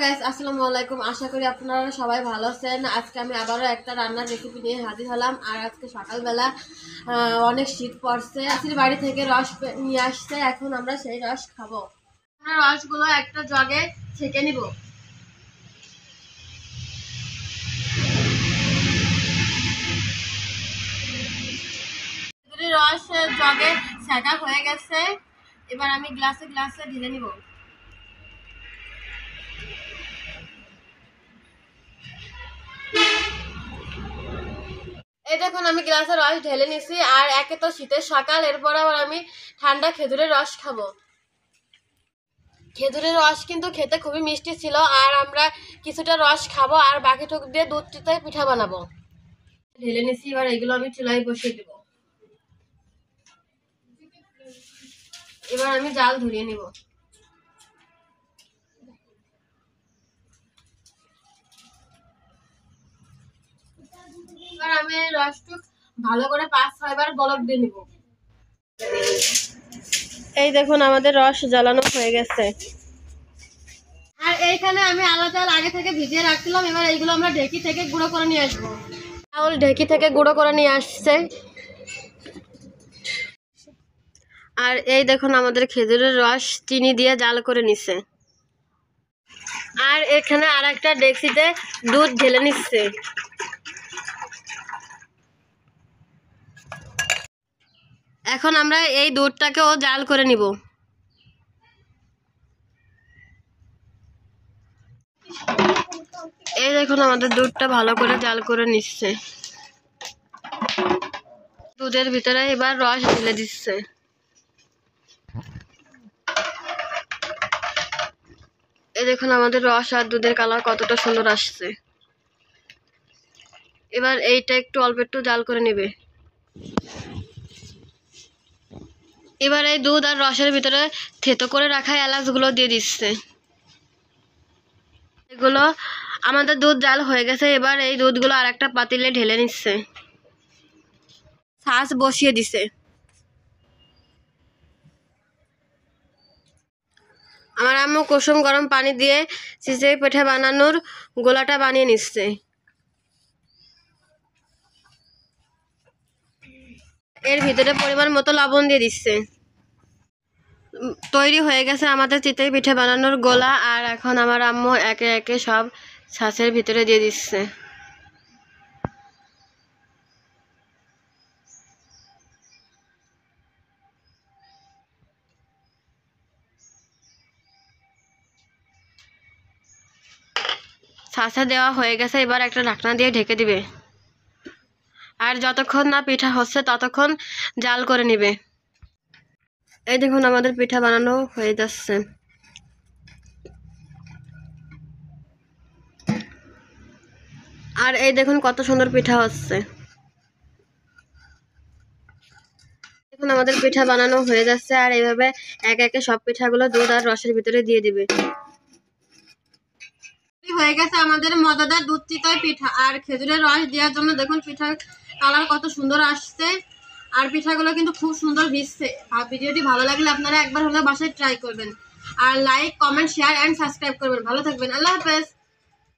Guys, আসসালামু আলাইকুম। আশা করি আপনারা সবাই ভালো আছেন। আজকে আমি আবারও একটা রান্নার রেসিপি নিয়ে হাজির হলাম। আর আজকে সকালবেলা অনেক শীত পড়ছে। আসলে বাড়ি থেকে রস নিয়ে আসছে, এখন আমরা সেই রস খাবো। আমরা রসগুলো একটা জগে ছেঁকে নিব। রস জগে ছেঁকা হয়ে গেছে, এবার আমি গ্লাসে গ্লাসে ঢেলে নিব। এই দেখুন, আমি গ্লাসে রস ঢেলে নিছি। আর একে তো শীতের সকাল, এরপর আবার আমি ঠান্ডা খেজুরের রস খাবো। খেজুরের রস কিন্তু খেতে খুবই মিষ্টি ছিল। আর আমরা কিছুটা রস খাবো আর বাকিটুকু দিয়ে দুধ চিতই পিঠা বানাবো। ঢেলে নিছি, এবার এগুলো আমি চুলায় বসিয়ে দেব। এবার আমি জাল ধরিয়ে নিব। এবার আমি রসটুক ভালো করে 5-6 বার বলক দিয়ে নিব। এই দেখুন, আমাদের রস জ্বালানো হয়ে গেছে। আর এইখানে আমি আলাদা চাল আগে থেকে ভিজিয়ে রাখছিলাম। এবার এইগুলো আমরা ঢেকি থেকে গুঁড়ো করে নিয়ে আসবো। চাউল ঢেকি থেকে গুঁড়ো করে নিয়ে আসছে। আর এই দেখুন, আমাদের খেজুরের রস চিনি দিয়ে জাল করে নিচ্ছে। আর এখানে আর একটা ডেকচিতে দুধ ঢেলে নিচ্ছে। এখন আমরা এই দুধটাকেও জাল করে নিব। এই দেখুন, আমাদের দুধটা ভালো করে জাল করে নিচ্ছে। দুধের ভিতরে এবার রস ঢেলে দিচ্ছে। এই দেখুন, আমাদের রস আর দুধের কালার কতটা সুন্দর আসছে। এবার এইটা একটু অল্প একটু জাল করে নেবে। এবার এই দুধ আর রসের ভিতরে থেতো করে রাখা এলাচগুলো দিয়ে দিচ্ছে। এগুলো আমাদের দুধ জাল হয়ে গেছে। এবার এই দুধগুলো আর একটা পাতিলে ঢেলে নিচ্ছে। ছাঁচ বসিয়ে দিছে। আমার আম্মু কুসুম গরম পানি দিয়ে চিতই পিঠা বানানোর গোলাটা বানিয়ে নিচ্ছে। এর ভিতরে পরিমাণ মতো লবণ দিয়ে দিচ্ছে। তৈরি হয়ে গেছে আমাদের চিতই পিঠা বানানোর গোলা। আর এখন আমার আম্মু একে একে সব ছাঁচের ভিতরে দিয়ে দিচ্ছে। ছাঁচে দেওয়া হয়ে গেছে, এবার একটা ঢাকনা দিয়ে ঢেকে দিবে। আর যতক্ষণ না পিঠা হচ্ছে ততক্ষণ জাল করে নিবে। এই দেখুন, আমাদের পিঠা বানানো হয়ে যাচ্ছে। আর এই দেখুন কত সুন্দর পিঠা হচ্ছে। দেখুন, আমাদের পিঠা বানানো হয়ে যাচ্ছে। আর এইভাবে একে একে সব পিঠাগুলো দুধ আর রসের ভিতরে দিয়ে দিবে। হয়ে গেছে আমাদের মজাদার দুধ চিতই পিঠা। আর খেজুরের রস দেওয়ার জন্য দেখুন পিঠার কালার কত সুন্দর আসছে। আর পিঠাগুলো কিন্তু খুব সুন্দর ভিজছে। আর ভিডিওটি ভালো লাগলে আপনারা একবার হলে বাসায় ট্রাই করবেন। আর like, comment, share and subscribe করবেন। ভালো থাকবেন। আল্লাহ হাফেজ।